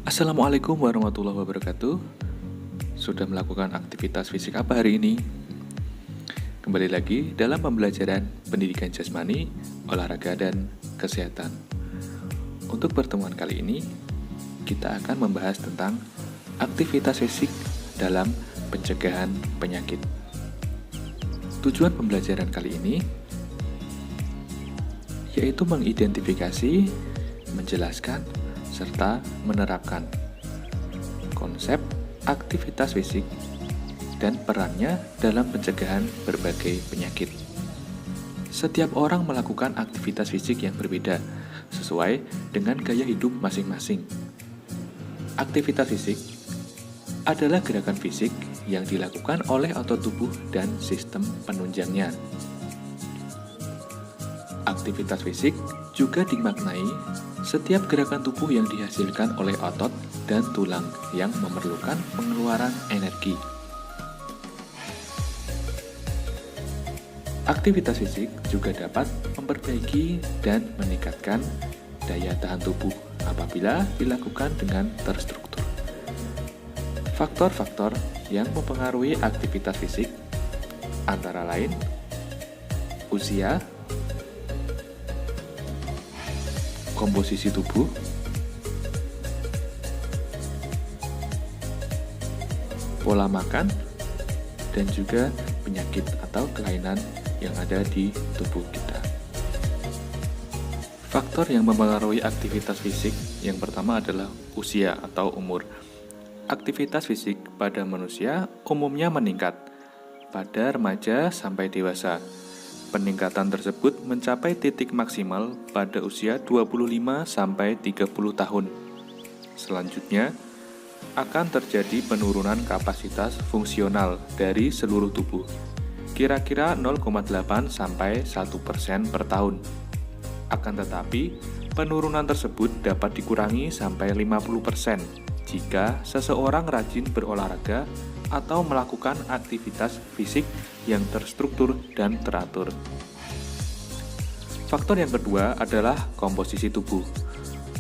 Assalamualaikum warahmatullahi wabarakatuh. Sudah melakukan aktivitas fisik apa hari ini? Kembali lagi dalam pembelajaran pendidikan jasmani, olahraga, dan kesehatan. Untuk pertemuan kali ini, kita akan membahas tentang aktivitas fisik dalam pencegahan penyakit. Tujuan pembelajaran kali ini yaitu mengidentifikasi, menjelaskan, serta menerapkan konsep aktivitas fisik dan perannya dalam pencegahan berbagai penyakit. Setiap orang melakukan aktivitas fisik yang berbeda, sesuai dengan gaya hidup masing-masing. Aktivitas fisik adalah gerakan fisik yang dilakukan oleh otot tubuh dan sistem penunjangnya. Aktivitas fisik juga dimaknai setiap gerakan tubuh yang dihasilkan oleh otot dan tulang yang memerlukan pengeluaran energi. Aktivitas fisik juga dapat memperbaiki dan meningkatkan daya tahan tubuh apabila dilakukan dengan terstruktur. Faktor-faktor yang mempengaruhi aktivitas fisik antara lain usia, komposisi tubuh, pola makan, dan juga penyakit atau kelainan yang ada di tubuh kita. Faktor yang mempengaruhi aktivitas fisik yang pertama adalah usia atau umur. Aktivitas fisik pada manusia umumnya meningkat pada remaja sampai dewasa. Peningkatan tersebut mencapai titik maksimal pada usia 25 sampai 30 tahun. Selanjutnya, akan terjadi penurunan kapasitas fungsional dari seluruh tubuh, kira-kira 0,8 sampai 1% per tahun. Akan tetapi, penurunan tersebut dapat dikurangi sampai 50% jika seseorang rajin berolahraga atau melakukan aktivitas fisik yang terstruktur dan teratur. Faktor yang kedua adalah komposisi tubuh.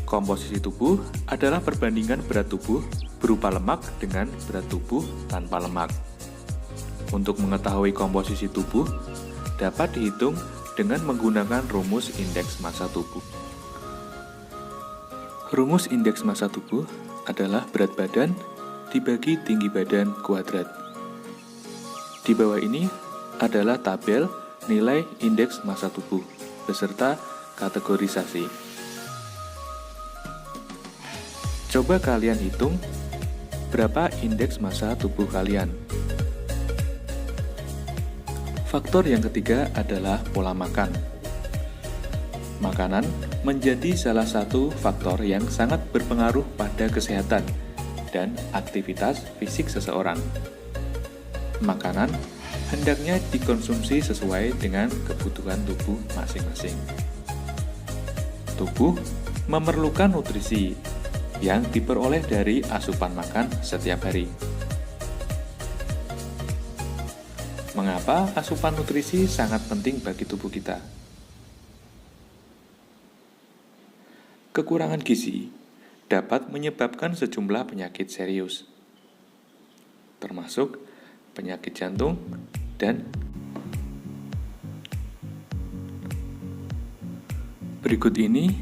Komposisi tubuh adalah perbandingan berat tubuh berupa lemak dengan berat tubuh tanpa lemak. Untuk mengetahui komposisi tubuh, dapat dihitung dengan menggunakan rumus indeks massa tubuh. Rumus indeks massa tubuh adalah berat badan dibagi tinggi badan kuadrat. Di bawah ini adalah tabel nilai indeks massa tubuh beserta kategorisasi. Coba kalian hitung berapa indeks massa tubuh kalian. Faktor yang ketiga adalah pola makan. Makanan menjadi salah satu faktor yang sangat berpengaruh pada kesehatan dan aktivitas fisik seseorang. Makanan hendaknya dikonsumsi sesuai dengan kebutuhan tubuh masing-masing. Tubuh memerlukan nutrisi yang diperoleh dari asupan makan setiap hari. Mengapa asupan nutrisi sangat penting bagi tubuh kita? Kekurangan gizi dapat menyebabkan sejumlah penyakit serius, termasuk penyakit jantung dan berikut ini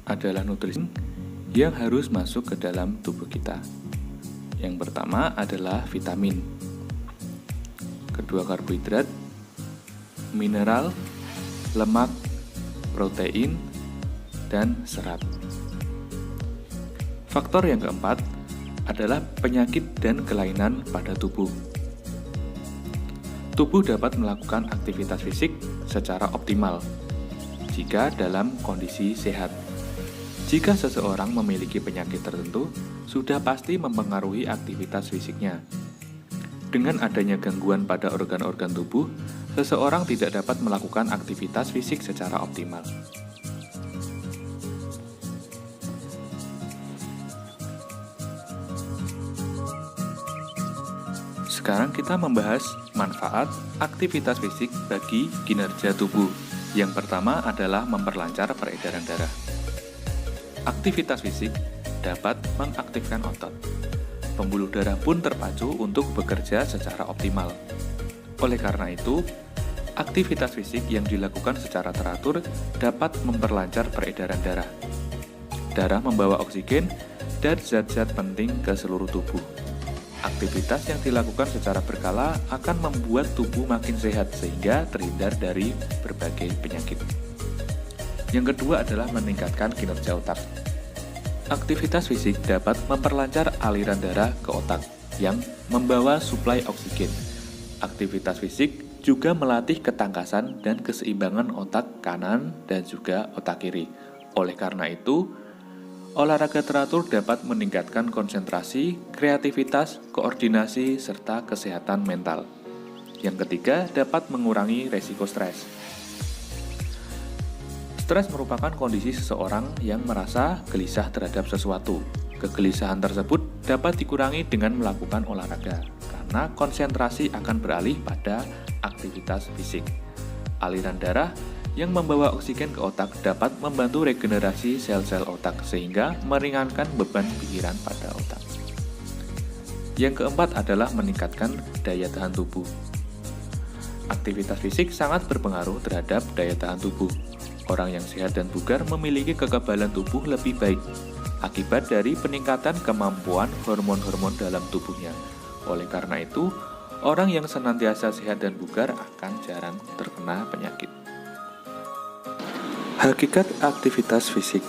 adalah nutrisi yang harus masuk ke dalam tubuh kita. Yang pertama adalah vitamin, kedua karbohidrat, mineral, lemak, protein, dan serat. Faktor yang keempat adalah penyakit dan kelainan pada tubuh. Tubuh dapat melakukan aktivitas fisik secara optimal jika dalam kondisi sehat. Jika seseorang memiliki penyakit tertentu, sudah pasti mempengaruhi aktivitas fisiknya. Dengan adanya gangguan pada organ-organ tubuh, seseorang tidak dapat melakukan aktivitas fisik secara optimal. Sekarang kita membahas manfaat aktivitas fisik bagi kinerja tubuh. Yang pertama adalah memperlancar peredaran darah. Aktivitas fisik dapat mengaktifkan otot. Pembuluh darah pun terpacu untuk bekerja secara optimal. Oleh karena itu, aktivitas fisik yang dilakukan secara teratur dapat memperlancar peredaran darah. Darah membawa oksigen dan zat-zat penting ke seluruh tubuh. Aktivitas yang dilakukan secara berkala akan membuat tubuh makin sehat sehingga terhindar dari berbagai penyakit. Yang kedua adalah meningkatkan kinerja otak. Aktivitas fisik dapat memperlancar aliran darah ke otak yang membawa suplai oksigen. Aktivitas fisik juga melatih ketangkasan dan keseimbangan otak kanan dan juga otak kiri. Oleh karena itu, olahraga teratur dapat meningkatkan konsentrasi, kreativitas, koordinasi, serta kesehatan mental. Yang ketiga, dapat mengurangi resiko stres. Stres merupakan kondisi seseorang yang merasa gelisah terhadap sesuatu. Kegelisahan tersebut dapat dikurangi dengan melakukan olahraga, karena konsentrasi akan beralih pada aktivitas fisik. Aliran darah yang membawa oksigen ke otak dapat membantu regenerasi sel-sel otak sehingga meringankan beban pikiran pada otak. Yang keempat adalah meningkatkan daya tahan tubuh. Aktivitas fisik sangat berpengaruh terhadap daya tahan tubuh. Orang yang sehat dan bugar memiliki kekebalan tubuh lebih baik akibat dari peningkatan kemampuan hormon-hormon dalam tubuhnya. Oleh karena itu, orang yang senantiasa sehat dan bugar akan jarang terkena penyakit. Hakikat aktivitas fisik.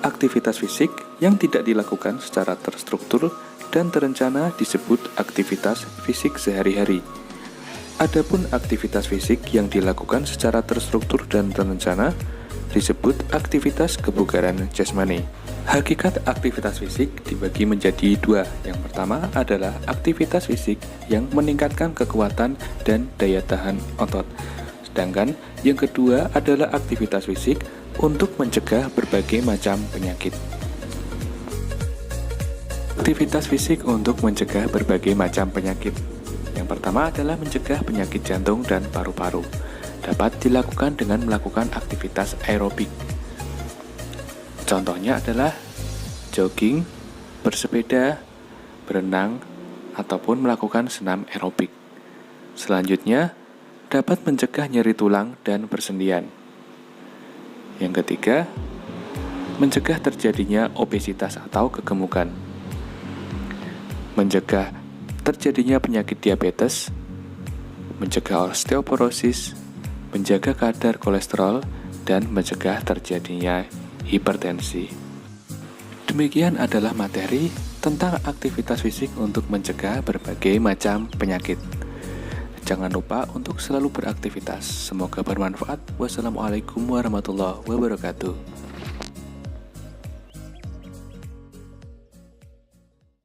Aktivitas fisik yang tidak dilakukan secara terstruktur dan terencana disebut aktivitas fisik sehari-hari. Adapun aktivitas fisik yang dilakukan secara terstruktur dan terencana disebut aktivitas kebugaran jasmani. Hakikat aktivitas fisik dibagi menjadi dua. Yang pertama adalah aktivitas fisik yang meningkatkan kekuatan dan daya tahan otot. Sedangkan yang kedua adalah aktivitas fisik untuk mencegah berbagai macam penyakit. Aktivitas fisik untuk mencegah berbagai macam penyakit. Yang pertama adalah mencegah penyakit jantung dan paru-paru. Dapat dilakukan dengan melakukan aktivitas aerobik. Contohnya adalah jogging, bersepeda, berenang, ataupun melakukan senam aerobik. Selanjutnya, dapat mencegah nyeri tulang dan persendian. Yang ketiga, mencegah terjadinya obesitas atau kegemukan. Mencegah terjadinya penyakit diabetes, mencegah osteoporosis, menjaga kadar kolesterol, dan mencegah terjadinya hipertensi. Demikian adalah materi tentang aktivitas fisik untuk mencegah berbagai macam penyakit. Jangan lupa untuk selalu beraktivitas. Semoga bermanfaat. Wassalamualaikum warahmatullahi wabarakatuh.